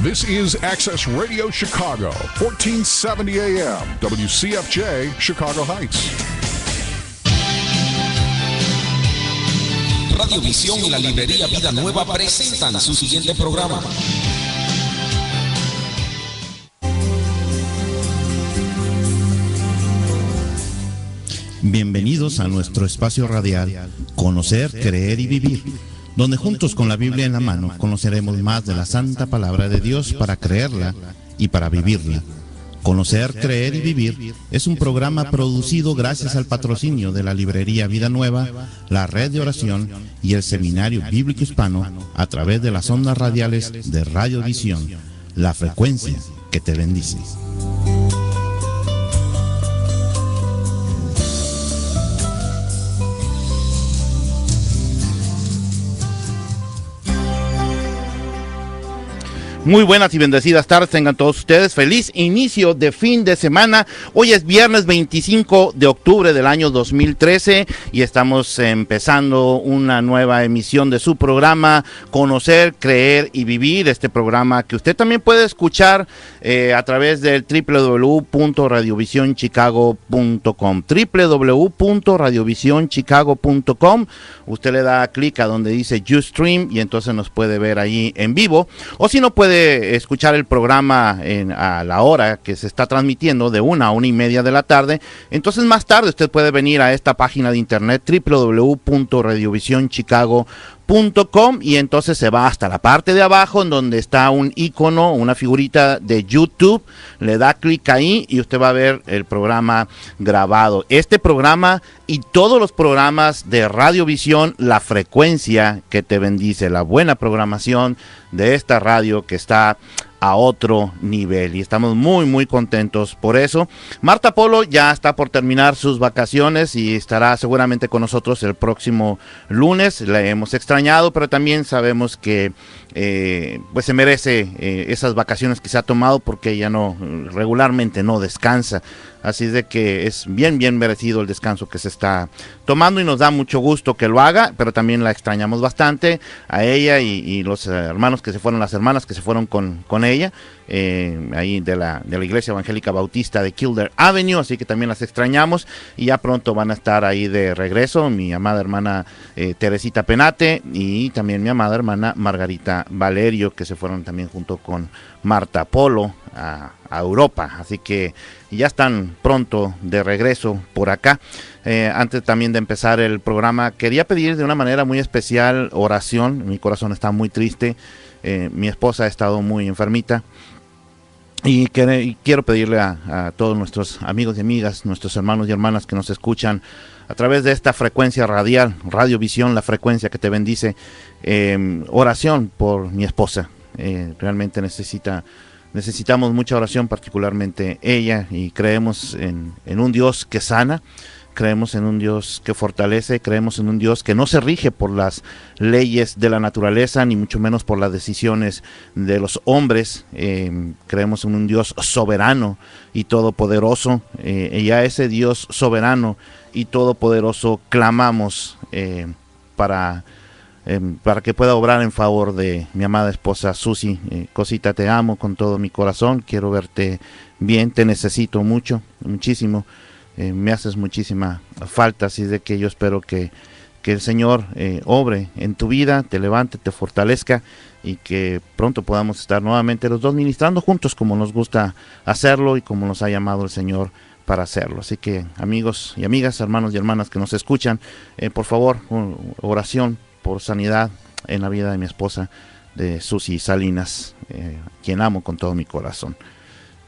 This is Access Radio Chicago, 1470 AM, WCFJ, Chicago Heights. Radio Visión y la librería Vida Nueva presentan su siguiente programa. Bienvenidos a nuestro espacio radial, Conocer, Creer y Vivir, donde juntos con la Biblia en la mano conoceremos más de la Santa Palabra de Dios para creerla y para vivirla. Conocer, Creer y Vivir es un programa producido gracias al patrocinio de la librería Vida Nueva, la Red de Oración y el Seminario Bíblico Hispano a través de las ondas radiales de Radio Visión, la frecuencia que te bendice. Muy buenas y bendecidas tardes tengan todos ustedes. Feliz inicio de fin de semana. Hoy es viernes 25 de octubre del año 2013 y estamos empezando una nueva emisión de su programa Conocer, Creer y Vivir. Este programa que usted también puede escuchar a través del www.radiovisionchicago.com www.radiovisionchicago.com. Usted le da clic a donde dice Ustream y entonces nos puede ver ahí en vivo, o si no puede escuchar el programa a la hora que se está transmitiendo de 1 a 1:30 de la tarde. Entonces más tarde usted puede venir a esta página de internet www.radiovisionchicago.com y entonces se va hasta la parte de abajo en donde está un icono, una figurita de YouTube, le da clic ahí y usted va a ver el programa grabado. Este programa y todos los programas de Radio Visión, la frecuencia que te bendice, la buena programación de esta radio que está a otro nivel y estamos muy contentos por eso. Marta Polo ya está por terminar sus vacaciones y estará seguramente con nosotros el próximo lunes. La hemos extrañado, pero también sabemos que pues se merece esas vacaciones que se ha tomado porque ella regularmente no descansa. Así de que es bien merecido el descanso que se está tomando y nos da mucho gusto que lo haga, pero también la extrañamos bastante a ella y los hermanos que se fueron, las hermanas que se fueron con ella, ahí de la Iglesia Evangélica Bautista de Kildare Avenue, así que también las extrañamos y ya pronto van a estar ahí de regreso mi amada hermana Teresita Penate y también mi amada hermana Margarita Valerio, que se fueron también junto con Marta Polo a Europa, así que ya están pronto de regreso por acá. Antes también de empezar el programa, quería pedir de una manera muy especial oración. Mi corazón está muy triste, mi esposa ha estado muy enfermita y quiero pedirle a todos nuestros amigos y amigas, nuestros hermanos y hermanas que nos escuchan a través de esta frecuencia radial, Radio Visión, la frecuencia que te bendice, oración por mi esposa. Realmente necesitamos mucha oración, particularmente ella, y creemos en un Dios que sana, creemos en un Dios que fortalece, creemos en un Dios que no se rige por las leyes de la naturaleza, ni mucho menos por las decisiones de los hombres. Creemos en un Dios soberano y todopoderoso, y a ese Dios soberano y todopoderoso clamamos para que pueda obrar en favor de mi amada esposa Susi. Cosita, te amo con todo mi corazón, quiero verte bien, te necesito muchísimo, me haces muchísima falta, así de que yo espero que el Señor obre en tu vida, te levante, te fortalezca y que pronto podamos estar nuevamente los dos ministrando juntos como nos gusta hacerlo y como nos ha llamado el Señor para hacerlo. Así que amigos y amigas, hermanos y hermanas que nos escuchan, por favor, oración por sanidad en la vida de mi esposa, de Susi Salinas, quien amo con todo mi corazón.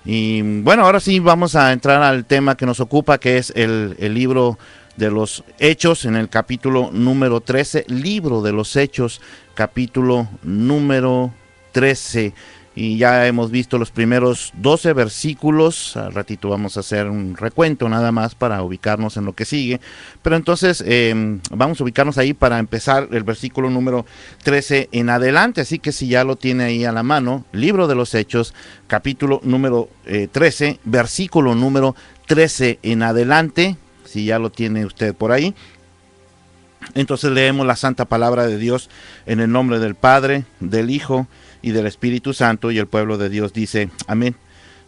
Y bueno, ahora sí vamos a entrar al tema que nos ocupa, que es el libro de los Hechos, en el capítulo número 13, libro de los Hechos, capítulo número 13. Y ya hemos visto los primeros 12 versículos. Al ratito vamos a hacer un recuento nada más para ubicarnos en lo que sigue. Pero entonces vamos a ubicarnos ahí para empezar el versículo número 13 en adelante. Así que si ya lo tiene ahí a la mano, libro de los Hechos, capítulo número 13, versículo número 13 en adelante. Si ya lo tiene usted por ahí. Entonces leemos la santa palabra de Dios en el nombre del Padre, del Hijo y del Espíritu Santo, y el pueblo de Dios dice amén.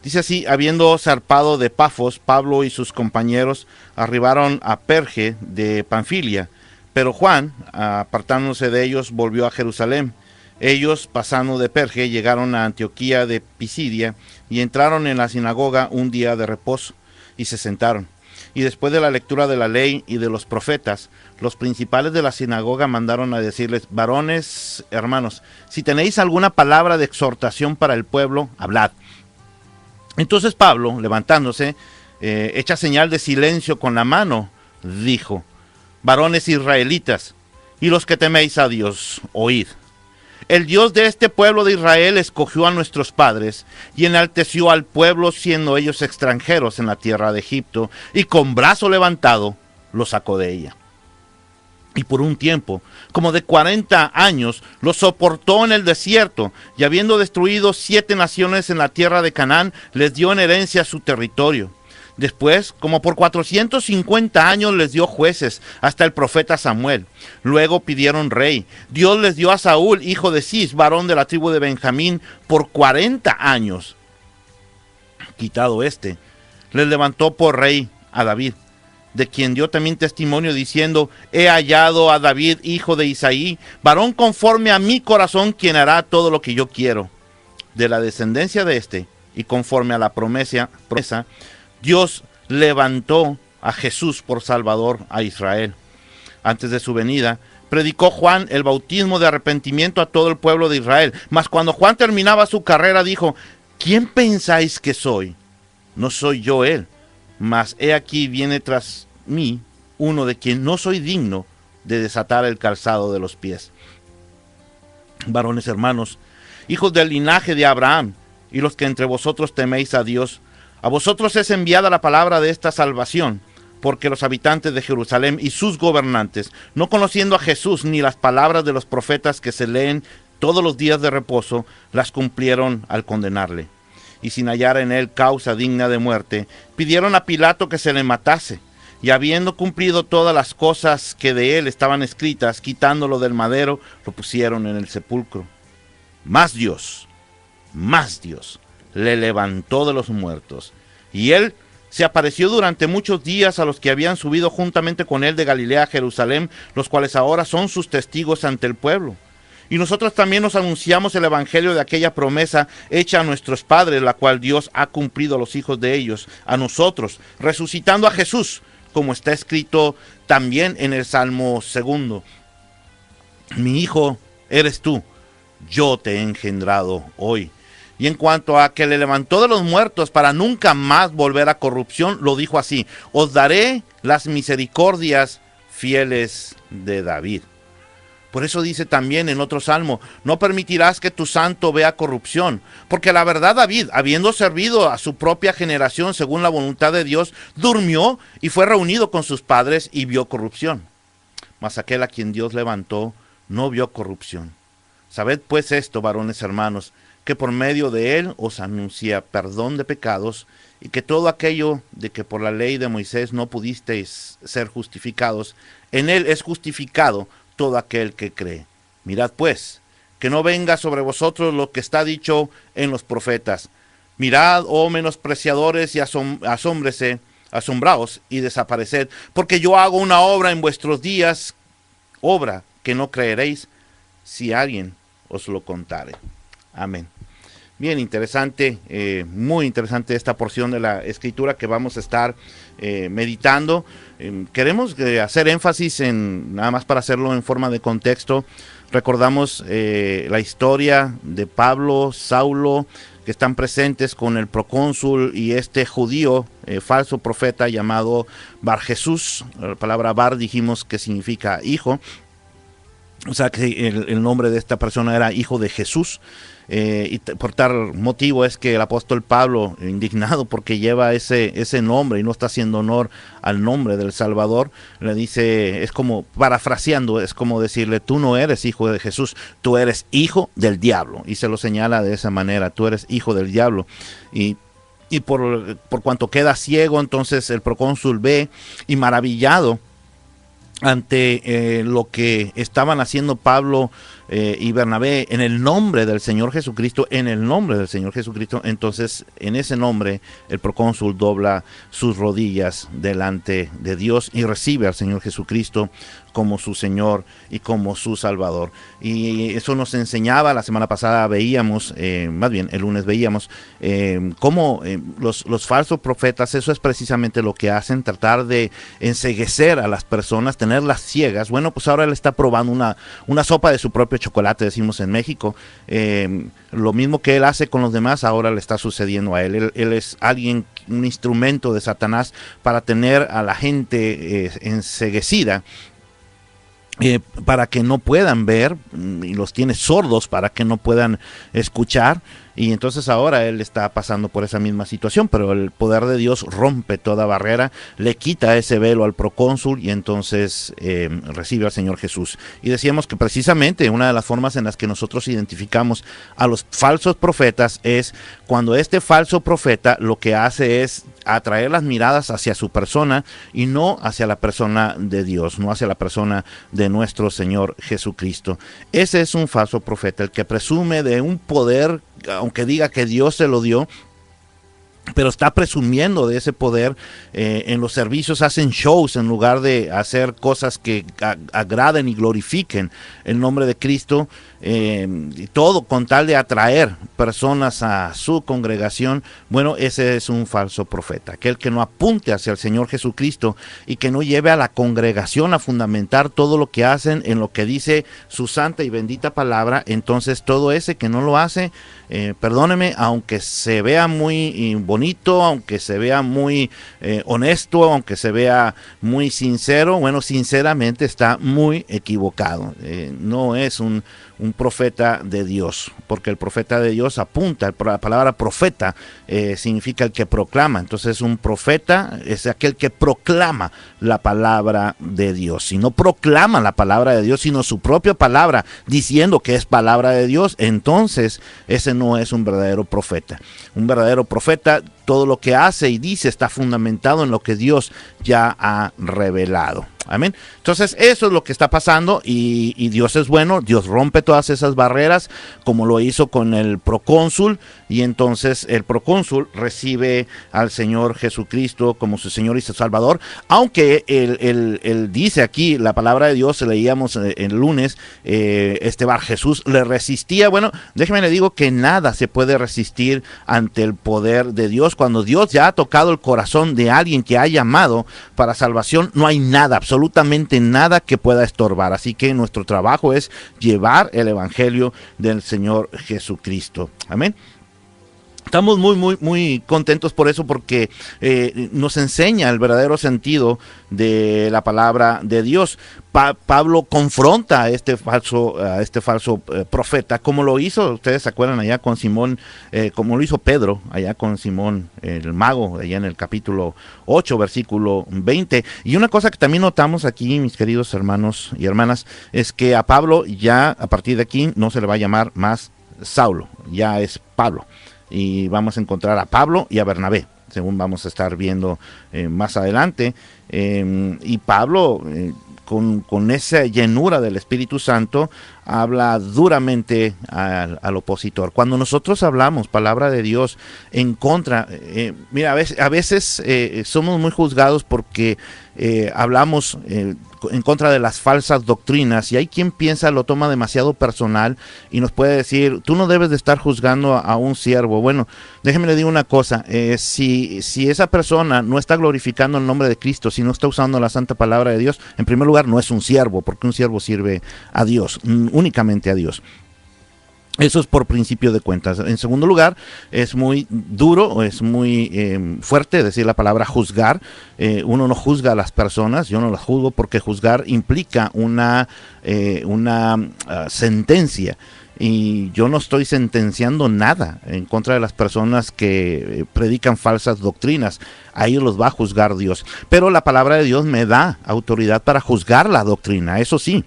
Dice así: habiendo zarpado de Pafos, Pablo y sus compañeros arribaron a Perge de Panfilia, pero Juan, apartándose de ellos, volvió a Jerusalén. Ellos, pasando de Perge, llegaron a Antioquía de Pisidia y entraron en la sinagoga un día de reposo y se sentaron. Y después de la lectura de la ley y de los profetas, los principales de la sinagoga mandaron a decirles: varones, hermanos, si tenéis alguna palabra de exhortación para el pueblo, hablad. Entonces Pablo, levantándose, hecha señal de silencio con la mano, dijo: varones israelitas, y los que teméis a Dios, oíd. El Dios de este pueblo de Israel escogió a nuestros padres y enalteció al pueblo, siendo ellos extranjeros en la tierra de Egipto, y con brazo levantado los sacó de ella. Y por un tiempo, como de 40 años, los soportó en el desierto, y habiendo destruido 7 naciones en la tierra de Canaán, les dio en herencia su territorio. Después, como por 450 años les dio jueces, hasta el profeta Samuel. Luego pidieron rey. Dios les dio a Saúl, hijo de Cis, varón de la tribu de Benjamín, por 40 años. Quitado este, les levantó por rey a David, de quien dio también testimonio diciendo: he hallado a David, hijo de Isaí, varón conforme a mi corazón, quien hará todo lo que yo quiero. De la descendencia de este, y conforme a la promesa, Dios levantó a Jesús por Salvador a Israel. Antes de su venida, predicó Juan el bautismo de arrepentimiento a todo el pueblo de Israel. Mas cuando Juan terminaba su carrera, dijo: ¿quién pensáis que soy? No soy yo él, mas he aquí viene tras mí uno de quien no soy digno de desatar el calzado de los pies. Varones hermanos, hijos del linaje de Abraham, y los que entre vosotros teméis a Dios, a vosotros es enviada la palabra de esta salvación, porque los habitantes de Jerusalén y sus gobernantes, no conociendo a Jesús ni las palabras de los profetas que se leen todos los días de reposo, las cumplieron al condenarle. Y sin hallar en él causa digna de muerte, pidieron a Pilato que se le matase. Y habiendo cumplido todas las cosas que de él estaban escritas, quitándolo del madero, lo pusieron en el sepulcro. Mas Dios, le levantó de los muertos, y él se apareció durante muchos días a los que habían subido juntamente con él de Galilea a Jerusalén, los cuales ahora son sus testigos ante el pueblo. Y nosotros también nos anunciamos el evangelio de aquella promesa hecha a nuestros padres, la cual Dios ha cumplido a los hijos de ellos, a nosotros, resucitando a Jesús, como está escrito también en el Salmo 2. Mi hijo eres tú, yo te he engendrado hoy. Y en cuanto a que le levantó de los muertos para nunca más volver a corrupción, lo dijo así: os daré las misericordias fieles de David. Por eso dice también en otro salmo: no permitirás que tu santo vea corrupción. Porque la verdad David, habiendo servido a su propia generación según la voluntad de Dios, durmió y fue reunido con sus padres y vio corrupción. Mas aquel a quien Dios levantó no vio corrupción. Sabed pues esto, varones hermanos, que por medio de él os anuncia perdón de pecados, y que todo aquello de que por la ley de Moisés no pudisteis ser justificados, en él es justificado todo aquel que cree. Mirad pues, que no venga sobre vosotros lo que está dicho en los profetas: mirad, oh menospreciadores, y asombraos y desapareced, porque yo hago una obra en vuestros días, obra que no creeréis si alguien os lo contare. Amén. Bien interesante, muy interesante esta porción de la Escritura que vamos a estar meditando. Queremos hacer énfasis en, nada más para hacerlo en forma de contexto, recordamos la historia de Pablo, Saulo, que están presentes con el procónsul y este judío, falso profeta llamado Bar Jesús. La palabra Bar dijimos que significa hijo. O sea que el nombre de esta persona era hijo de Jesús, y por tal motivo es que el apóstol Pablo, indignado porque lleva ese nombre y no está haciendo honor al nombre del Salvador, le dice, es como parafraseando, es como decirle: tú no eres hijo de Jesús, tú eres hijo del diablo, y se lo señala de esa manera: tú eres hijo del diablo. Y por cuanto queda ciego, entonces el procónsul ve, y maravillado ante lo que estaban haciendo Pablo y Bernabé en el nombre del Señor Jesucristo, entonces en ese nombre el procónsul dobla sus rodillas delante de Dios y recibe al Señor Jesucristo como su Señor y como su Salvador. Y eso nos enseñaba, la semana pasada veíamos, más bien el lunes veíamos, cómo los falsos profetas, eso es precisamente lo que hacen, tratar de enceguecer a las personas, tenerlas ciegas. Bueno, pues ahora él está probando una sopa de su propio chocolate, decimos en México. Lo mismo que él hace con los demás, ahora le está sucediendo a él. Él es alguien, un instrumento de Satanás para tener a la gente enceguecida, para que no puedan ver, y los tiene sordos para que no puedan escuchar. Y entonces ahora él está pasando por esa misma situación, pero el poder de Dios rompe toda barrera, le quita ese velo al procónsul y entonces recibe al Señor Jesús. Y decíamos que precisamente una de las formas en las que nosotros identificamos a los falsos profetas es cuando este falso profeta lo que hace es atraer las miradas hacia su persona y no hacia la persona de Dios, no hacia la persona de nuestro Señor Jesucristo. Ese es un falso profeta, el que presume de un poder, aunque diga que Dios se lo dio, pero está presumiendo de ese poder. En los servicios hacen shows en lugar de hacer cosas que agraden y glorifiquen el nombre de Cristo, y todo con tal de atraer personas a su congregación. Bueno, ese es un falso profeta, aquel que no apunte hacia el Señor Jesucristo y que no lleve a la congregación a fundamentar todo lo que hacen en lo que dice su santa y bendita palabra. Entonces todo ese que no lo hace, perdóneme, aunque se vea muy bonito, aunque se vea muy honesto, aunque se vea muy sincero, bueno, sinceramente está muy equivocado. No es un profeta de Dios, porque el profeta de Dios apunta, la palabra profeta significa el que proclama. Entonces un profeta es aquel que proclama la palabra de Dios. Si no proclama la palabra de Dios, sino su propia palabra, diciendo que es palabra de Dios, entonces ese no es un verdadero profeta. Un verdadero profeta, todo lo que hace y dice está fundamentado en lo que Dios ya ha revelado. Amén. Entonces eso es lo que está pasando y Dios es bueno. Dios rompe todas esas barreras como lo hizo con el procónsul, y entonces el procónsul recibe al Señor Jesucristo como su Señor y su Salvador. Aunque él dice aquí, la palabra de Dios, leíamos el lunes, Bar Jesús le resistía. Bueno, déjeme le digo que nada se puede resistir ante el poder de Dios. Cuando Dios ya ha tocado el corazón de alguien que ha llamado para salvación, no hay nada, absolutamente nada que pueda estorbar. Así que nuestro trabajo es llevar el evangelio del Señor Jesucristo. Amén. Estamos muy contentos por eso, porque nos enseña el verdadero sentido de la palabra de Dios. Pablo confronta a este falso profeta, como lo hizo, ustedes se acuerdan, allá con Simón, como lo hizo Pedro allá con Simón el mago, allá en el capítulo 8, versículo 20. Y una cosa que también notamos aquí, mis queridos hermanos y hermanas, es que a Pablo ya a partir de aquí no se le va a llamar más Saulo, ya es Pablo. Y vamos a encontrar a Pablo y a Bernabé, según vamos a estar viendo más adelante. Y Pablo, con esa llenura del Espíritu Santo, habla duramente al opositor. Cuando nosotros hablamos palabra de Dios en contra, mira, a veces somos muy juzgados porque hablamos en contra de las falsas doctrinas, y hay quien piensa, lo toma demasiado personal y nos puede decir, tú no debes de estar juzgando a un siervo. Bueno, déjeme le digo una cosa, si esa persona no está glorificando el nombre de Cristo, si no está usando la santa palabra de Dios, en primer lugar no es un siervo, porque un siervo sirve a Dios, únicamente a Dios. Eso es por principio de cuentas. En segundo lugar, es muy duro, es muy fuerte decir la palabra juzgar. Uno no juzga a las personas, yo no las juzgo, porque juzgar implica una sentencia. Y yo no estoy sentenciando nada en contra de las personas que predican falsas doctrinas. A ellos los va a juzgar Dios. Pero la palabra de Dios me da autoridad para juzgar la doctrina, eso sí.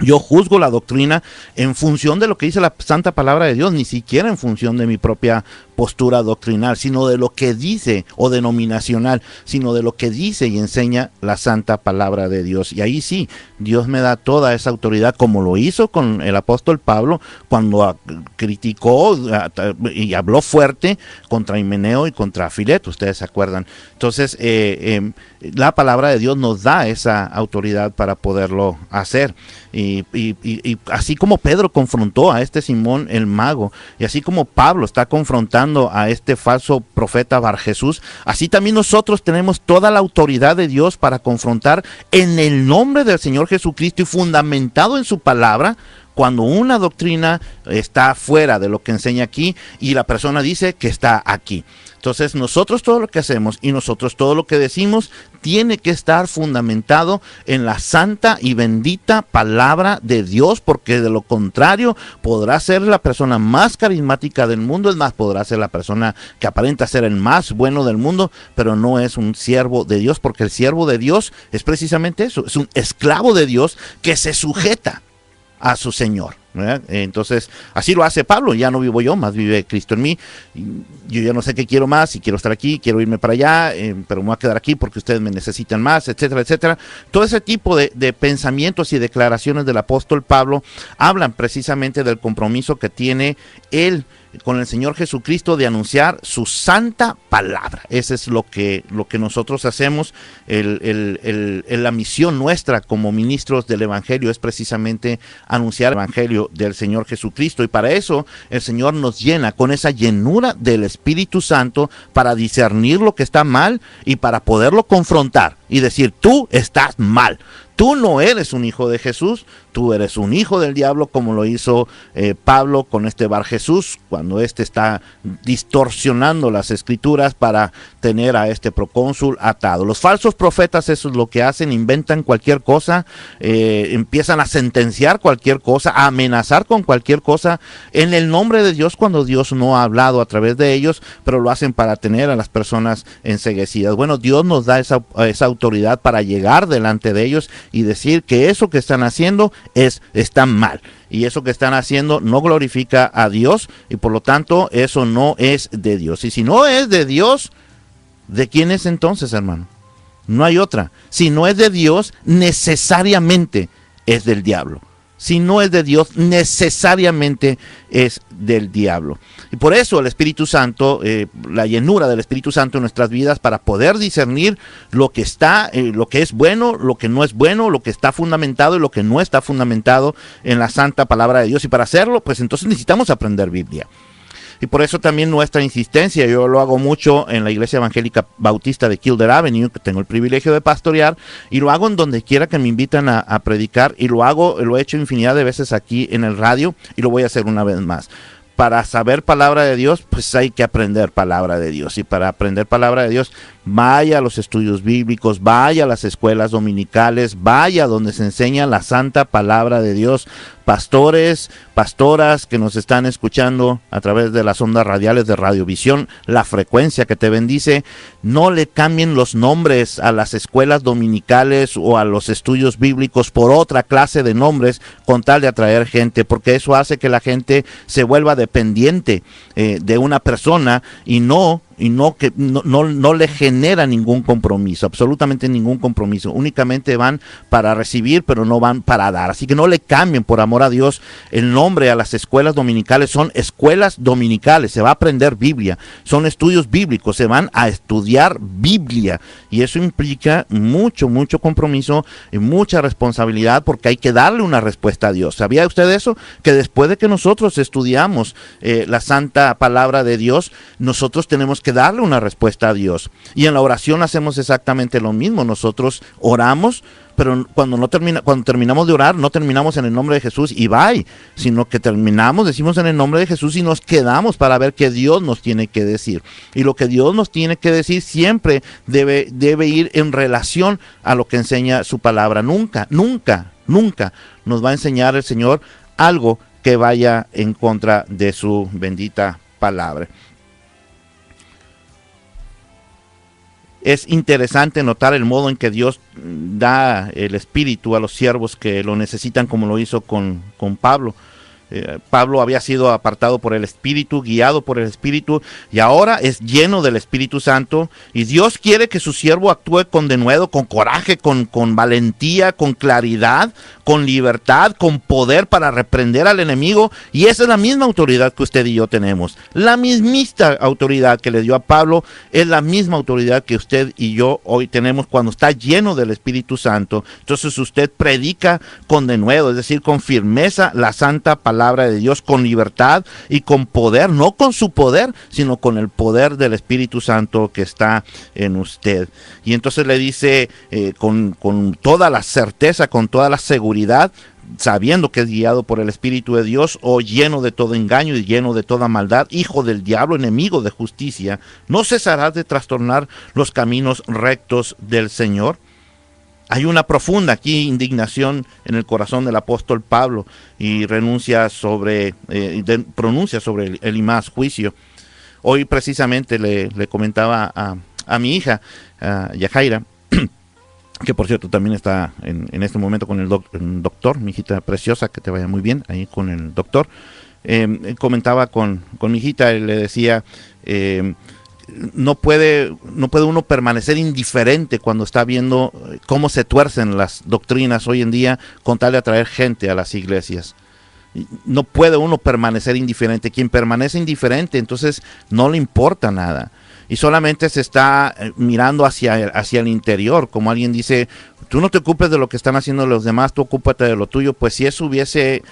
Yo juzgo la doctrina en función de lo que dice la santa palabra de Dios, ni siquiera en función de mi propia postura doctrinal, sino de lo que dice, o denominacional, sino de lo que dice y enseña la santa palabra de Dios. Y ahí sí, Dios me da toda esa autoridad, como lo hizo con el apóstol Pablo cuando criticó y habló fuerte contra Himeneo y contra Fileto, ustedes se acuerdan. Entonces, la palabra de Dios nos da esa autoridad para poderlo hacer. Y así como Pedro confrontó a este Simón el mago, y así como Pablo está confrontando a este falso profeta Bar Jesús, así también nosotros tenemos toda la autoridad de Dios para confrontar en el nombre del Señor Jesucristo y fundamentado en su palabra, cuando una doctrina está fuera de lo que enseña aquí y la persona dice que está aquí. Entonces nosotros todo lo que hacemos y nosotros todo lo que decimos tiene que estar fundamentado en la santa y bendita palabra de Dios, porque de lo contrario podrá ser la persona más carismática del mundo, es más, podrá ser la persona que aparenta ser el más bueno del mundo, pero no es un siervo de Dios, porque el siervo de Dios es precisamente eso, es un esclavo de Dios que se sujeta a su Señor, ¿verdad? Entonces así lo hace Pablo. Ya no vivo yo, más vive Cristo en mí. Yo ya no sé qué quiero más, si quiero estar aquí, quiero irme para allá, pero me voy a quedar aquí porque ustedes me necesitan más, etcétera, etcétera. Todo ese tipo de pensamientos y declaraciones del apóstol Pablo hablan precisamente del compromiso que tiene él con el Señor Jesucristo de anunciar su santa palabra. Ese es lo que nosotros hacemos. La misión nuestra como ministros del Evangelio es precisamente anunciar el Evangelio del Señor Jesucristo, y para eso el Señor nos llena con esa llenura del Espíritu Santo para discernir lo que está mal y para poderlo confrontar y decir: tú estás mal. Tú no eres un hijo de Jesús, tú eres un hijo del diablo, como lo hizo Pablo con este Bar Jesús, cuando está distorsionando las escrituras para tener a este procónsul atado. Los falsos profetas eso es lo que hacen, inventan cualquier cosa, empiezan a sentenciar cualquier cosa, a amenazar con cualquier cosa en el nombre de Dios, cuando Dios no ha hablado a través de ellos, pero lo hacen para tener a las personas enceguecidas. Bueno, Dios nos da esa autoridad para llegar delante de ellos y decir que eso que están haciendo está mal, y eso que están haciendo no glorifica a Dios, y por lo tanto eso no es de Dios. Y si no es de Dios, ¿de quién es entonces, hermano? No hay otra. Si no es de Dios, necesariamente es del diablo. Si no es de Dios, necesariamente es del diablo. Y por eso el Espíritu Santo, la llenura del Espíritu Santo en nuestras vidas, para poder discernir lo que es bueno, lo que no es bueno, lo que está fundamentado y lo que no está fundamentado en la santa palabra de Dios. Y para hacerlo, pues entonces necesitamos aprender Biblia. Y por eso también nuestra insistencia, yo lo hago mucho en la Iglesia Evangélica Bautista de Kildare Avenue, que tengo el privilegio de pastorear, y lo hago en donde quiera que me invitan a predicar, y lo he hecho infinidad de veces aquí en el radio, y lo voy a hacer una vez más. Para saber palabra de Dios, pues hay que aprender palabra de Dios, y para aprender palabra de Dios, vaya a los estudios bíblicos, vaya a las escuelas dominicales, vaya donde se enseña la santa palabra de Dios. Pastores, pastoras que nos están escuchando a través de las ondas radiales de Radiovisión, la frecuencia que te bendice, no le cambien los nombres a las escuelas dominicales o a los estudios bíblicos por otra clase de nombres con tal de atraer gente, porque eso hace que la gente se vuelva dependiente de una persona y no le genera ningún compromiso, absolutamente ningún compromiso. Únicamente van para recibir, pero no van para dar. Así que no le cambien, por amor a Dios, el nombre a las escuelas dominicales. Son escuelas dominicales, se va a aprender Biblia, son estudios bíblicos, se van a estudiar Biblia, y eso implica mucho compromiso y mucha responsabilidad, porque hay que darle una respuesta a Dios. ¿Sabía usted eso? Que después de que nosotros estudiamos la santa palabra de Dios, nosotros tenemos que darle una respuesta a Dios. Y en la oración hacemos exactamente lo mismo. Nosotros oramos, pero cuando terminamos de orar, no terminamos en el nombre de Jesús y bye, sino que decimos en el nombre de Jesús y nos quedamos para ver qué Dios nos tiene que decir. Y lo que Dios nos tiene que decir siempre debe ir en relación a lo que enseña su palabra. Nunca nos va a enseñar el Señor algo que vaya en contra de su bendita palabra. es interesante notar el modo en que Dios da el Espíritu a los siervos que lo necesitan, como lo hizo con Pablo. Pablo había sido apartado por el Espíritu, guiado por el Espíritu, y ahora es lleno del Espíritu Santo, y Dios quiere que su siervo actúe con denuedo, con coraje, con valentía, con claridad, con libertad, con poder para reprender al enemigo, y esa es la misma autoridad que usted y yo tenemos. La mismista autoridad que le dio a Pablo es la misma autoridad que usted y yo hoy tenemos cuando está lleno del Espíritu Santo. Entonces usted predica con denuedo, es decir, con firmeza la santa palabra de Dios, con libertad y con poder, no con su poder, sino con el poder del Espíritu Santo que está en usted. Y entonces le dice con toda la certeza, con toda la seguridad, sabiendo que es guiado por el Espíritu de Dios, o lleno de todo engaño y lleno de toda maldad, hijo del diablo, enemigo de justicia, ¿no cesarás de trastornar los caminos rectos del Señor? Hay una profunda aquí indignación en el corazón del apóstol Pablo, y pronuncia sobre el y más juicio. Hoy precisamente le comentaba a mi hija, Yajaira, que por cierto también está en este momento con el doctor, mi hijita preciosa, que te vaya muy bien ahí con el doctor. Comentaba con mi hijita y le decía, no puede uno permanecer indiferente cuando está viendo cómo se tuercen las doctrinas hoy en día con tal de atraer gente a las iglesias. No puede uno permanecer indiferente. Quien permanece indiferente, entonces no le importa nada, y solamente se está mirando hacia el interior, como alguien dice: tú no te ocupes de lo que están haciendo los demás, tú ocúpate de lo tuyo. Pues si eso hubiese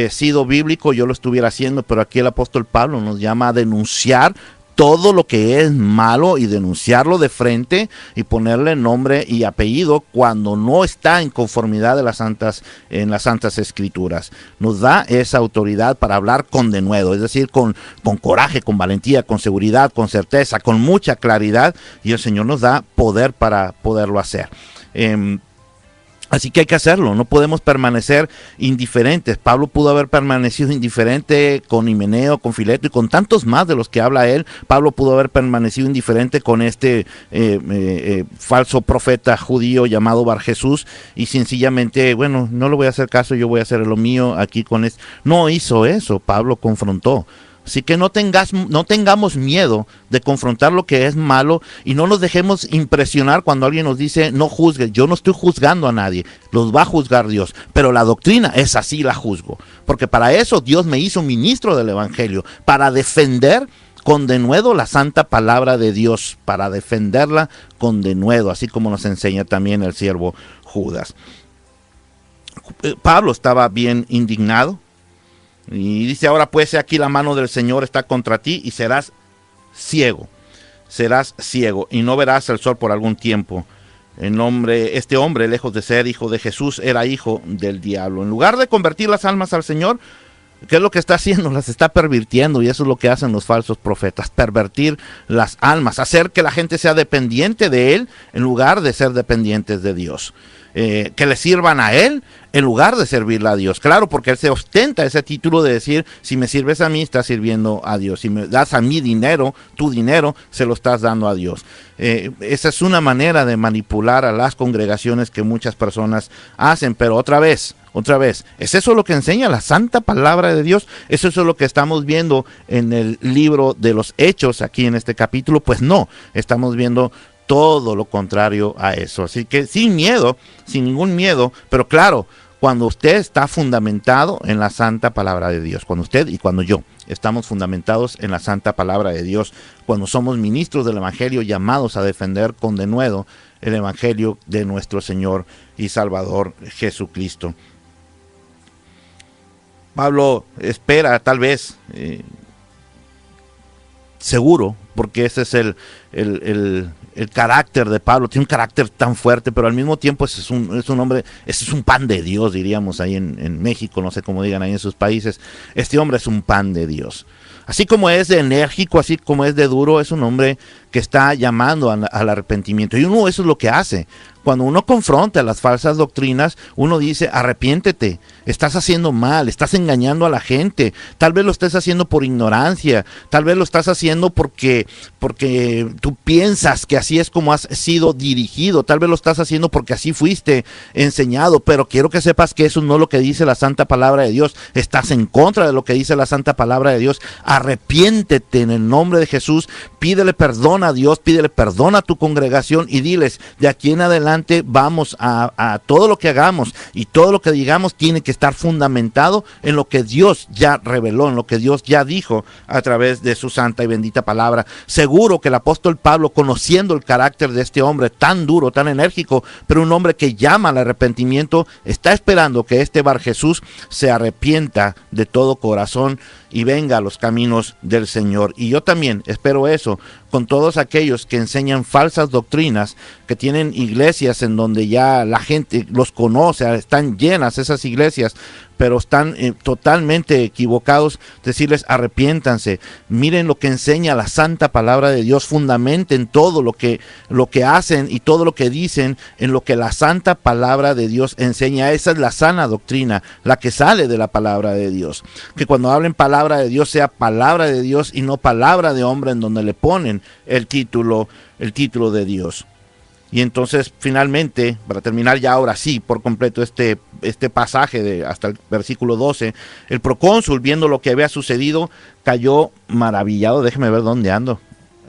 sido bíblico, yo lo estuviera haciendo, pero aquí el apóstol Pablo nos llama a denunciar todo lo que es malo y denunciarlo de frente y ponerle nombre y apellido cuando no está en conformidad en las santas escrituras. Nos da esa autoridad para hablar con denuedo, es decir, con coraje, con valentía, con seguridad, con certeza, con mucha claridad, y el Señor nos da poder para poderlo hacer. Así que hay que hacerlo, no podemos permanecer indiferentes. Pablo pudo haber permanecido indiferente con Himeneo, con Fileto y con tantos más de los que habla él. Pablo pudo haber permanecido indiferente con este falso profeta judío llamado Bar Jesús, y sencillamente, bueno, no le voy a hacer caso, yo voy a hacer lo mío aquí con esto. No hizo eso, Pablo confrontó. Así que no tengamos miedo de confrontar lo que es malo, y no nos dejemos impresionar cuando alguien nos dice: no juzgues. Yo no estoy juzgando a nadie, los va a juzgar Dios, pero la doctrina es así, la juzgo, porque para eso Dios me hizo ministro del Evangelio, para defender con denuedo la santa palabra de Dios, para defenderla con denuedo, así como nos enseña también el siervo Judas. Pablo estaba bien indignado. Y dice: ahora pues, aquí la mano del Señor está contra ti, y serás ciego, y no verás el sol por algún tiempo. Este hombre, lejos de ser hijo de Jesús, era hijo del diablo. En lugar de convertir las almas al Señor, ¿qué es lo que está haciendo? Las está pervirtiendo, y eso es lo que hacen los falsos profetas: pervertir las almas, hacer que la gente sea dependiente de él en lugar de ser dependientes de Dios. Que le sirvan a él en lugar de servirle a Dios. Claro, porque él se ostenta ese título de decir: si me sirves a mí, estás sirviendo a Dios. Si me das a mí dinero, tu dinero, se lo estás dando a Dios. Esa es una manera de manipular a las congregaciones que muchas personas hacen. Pero otra vez, ¿es eso lo que enseña la santa palabra de Dios? ¿Eso es lo que estamos viendo en el libro de los Hechos aquí en este capítulo? Pues no, estamos viendo todo lo contrario a eso. Así que sin miedo, sin ningún miedo, pero claro, cuando usted está fundamentado en la santa palabra de Dios, cuando usted y cuando yo estamos fundamentados en la santa palabra de Dios, cuando somos ministros del Evangelio llamados a defender con denuedo el Evangelio de nuestro Señor y Salvador Jesucristo. Pablo espera, tal vez, seguro, porque ese es el carácter de Pablo. Tiene un carácter tan fuerte, pero al mismo tiempo ese es un hombre, ese es un pan de Dios, diríamos ahí en México, no sé cómo digan ahí en sus países. Este hombre es un pan de Dios. Así como es de enérgico, así como es de duro, es un hombre que está llamando al arrepentimiento. Y uno, eso es lo que hace. Cuando uno confronta las falsas doctrinas, uno dice: arrepiéntete, estás haciendo mal, estás engañando a la gente. Tal vez lo estés haciendo por ignorancia, tal vez lo estás haciendo porque tú piensas que así así es como has sido dirigido, tal vez lo estás haciendo porque así fuiste enseñado, pero quiero que sepas que eso no es lo que dice la santa palabra de Dios. Estás en contra de lo que dice la santa palabra de Dios. Arrepiéntete en el nombre de Jesús, pídele perdón a Dios, pídele perdón a tu congregación y diles, de aquí en adelante vamos a todo lo que hagamos y todo lo que digamos tiene que estar fundamentado en lo que Dios ya reveló, en lo que Dios ya dijo a través de su santa y bendita palabra. Seguro que el apóstol Pablo, conociendo el carácter de este hombre tan duro, tan enérgico, pero un hombre que llama al arrepentimiento, está esperando que este Bar Jesús se arrepienta de todo corazón y venga a los caminos del Señor. Y yo también espero eso con todos aquellos que enseñan falsas doctrinas, que tienen iglesias en donde ya la gente los conoce, están llenas esas iglesias, pero están totalmente equivocados. Decirles, arrepiéntanse, miren lo que enseña la santa palabra de Dios, fundamenten todo lo que hacen y todo lo que dicen en lo que la santa palabra de Dios enseña. Esa es la sana doctrina, la que sale de la palabra de Dios. Que cuando hablen palabra de Dios sea palabra de Dios y no palabra de hombre, en donde le ponen el título de Dios. Y entonces, finalmente, para terminar ya ahora sí, por completo este pasaje hasta el versículo 12, el procónsul, viendo lo que había sucedido, cayó maravillado. Déjeme ver dónde ando.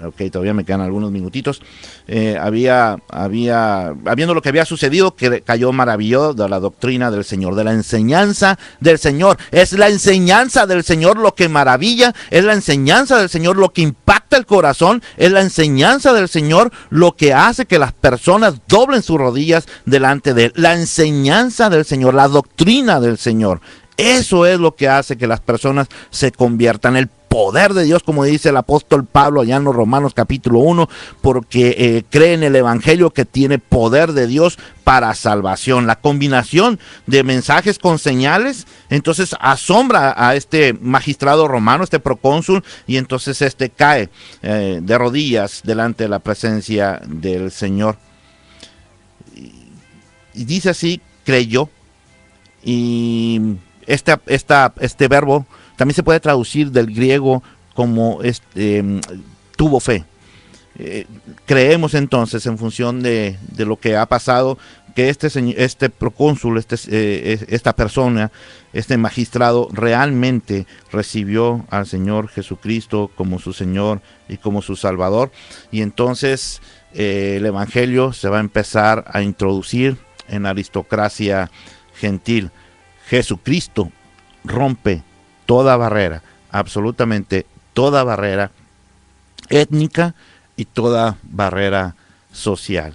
Ok, todavía me quedan algunos minutitos. Viendo lo que había sucedido, que cayó maravillado de la doctrina del Señor, de la enseñanza del Señor. Es la enseñanza del Señor lo que maravilla, es la enseñanza del Señor lo que impacta el corazón, es la enseñanza del Señor lo que hace que las personas doblen sus rodillas delante de Él. La enseñanza del Señor, la doctrina del Señor. Eso es lo que hace que las personas se conviertan. El poder de Dios, como dice el apóstol Pablo allá en los Romanos capítulo 1, porque cree en el evangelio que tiene poder de Dios para salvación. La combinación de mensajes con señales, entonces asombra a este magistrado romano, este procónsul, y entonces cae de rodillas delante de la presencia del Señor. Y dice así, creyó, y este verbo también se puede traducir del griego como tuvo fe. Creemos entonces, en función de lo que ha pasado, que este procónsul, esta persona, este magistrado, realmente recibió al Señor Jesucristo como su Señor y como su Salvador. Y entonces el evangelio se va a empezar a introducir en la aristocracia gentil. Jesucristo rompe toda barrera, absolutamente toda barrera étnica y toda barrera social.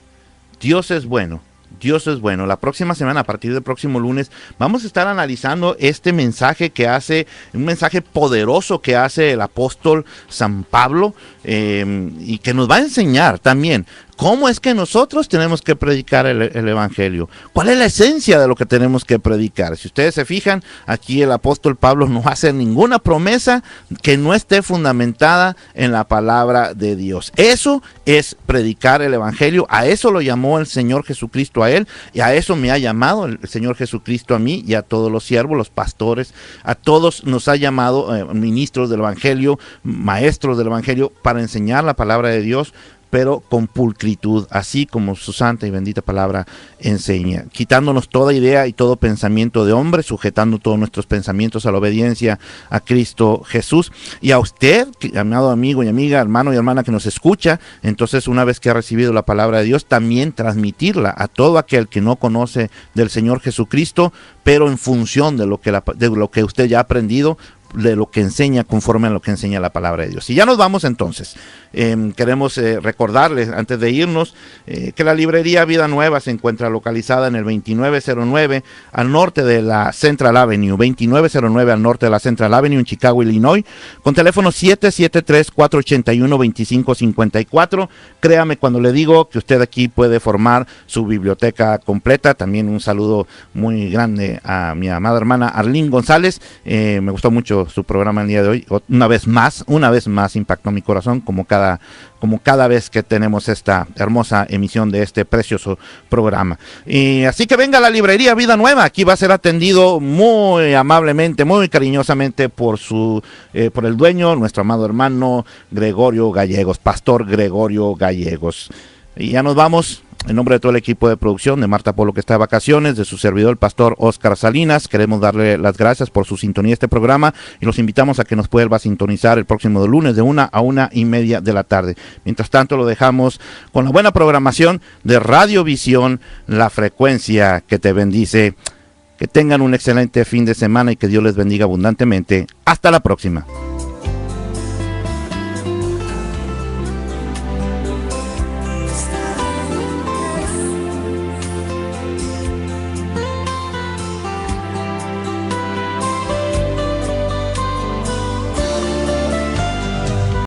Dios es bueno. Dios es bueno. La próxima semana, a partir del próximo lunes, vamos a estar analizando este mensaje que hace, un mensaje poderoso que hace el apóstol San Pablo, y que nos va a enseñar también cómo es que nosotros tenemos que predicar el evangelio. ¿Cuál es la esencia de lo que tenemos que predicar? Si ustedes se fijan, aquí el apóstol Pablo no hace ninguna promesa que no esté fundamentada en la palabra de Dios. Eso es predicar el evangelio. A eso lo llamó el Señor Jesucristo a él, y a eso me ha llamado el Señor Jesucristo a mí y a todos los siervos, los pastores. A todos nos ha llamado ministros del evangelio, maestros del evangelio, para enseñar la palabra de Dios, pero con pulcritud, así como su santa y bendita palabra enseña, quitándonos toda idea y todo pensamiento de hombre, sujetando todos nuestros pensamientos a la obediencia a Cristo Jesús. Y a usted, amado amigo y amiga, hermano y hermana que nos escucha, entonces, una vez que ha recibido la palabra de Dios, también transmitirla a todo aquel que no conoce del Señor Jesucristo, pero en función de lo que usted ya ha aprendido, de lo que enseña, conforme a lo que enseña la palabra de Dios. Y ya nos vamos entonces. Queremos recordarles, antes de irnos, que la librería Vida Nueva se encuentra localizada en el 2909 al norte de la Central Avenue, 2909 al norte de la Central Avenue en Chicago, Illinois, con teléfono 773-481-2554. Créame cuando le digo que usted aquí puede formar su biblioteca completa. También un saludo muy grande a mi amada hermana Arlene González. Me gustó mucho su programa el día de hoy. Una vez más impactó mi corazón, como cada vez que tenemos esta hermosa emisión de este precioso programa. Y así que venga a la librería Vida Nueva. Aquí va a ser atendido muy amablemente, muy cariñosamente por el dueño, nuestro amado hermano Gregorio Gallegos, Pastor Gregorio Gallegos. Y ya nos vamos. En nombre de todo el equipo de producción, de Marta Polo, que está de vacaciones, de su servidor, el pastor Óscar Salinas, queremos darle las gracias por su sintonía a este programa y los invitamos a que nos vuelva a sintonizar el próximo lunes de 1 a 1:30 de la tarde. Mientras tanto, lo dejamos con la buena programación de Radiovisión, la frecuencia que te bendice. Que tengan un excelente fin de semana y que Dios les bendiga abundantemente. Hasta la próxima.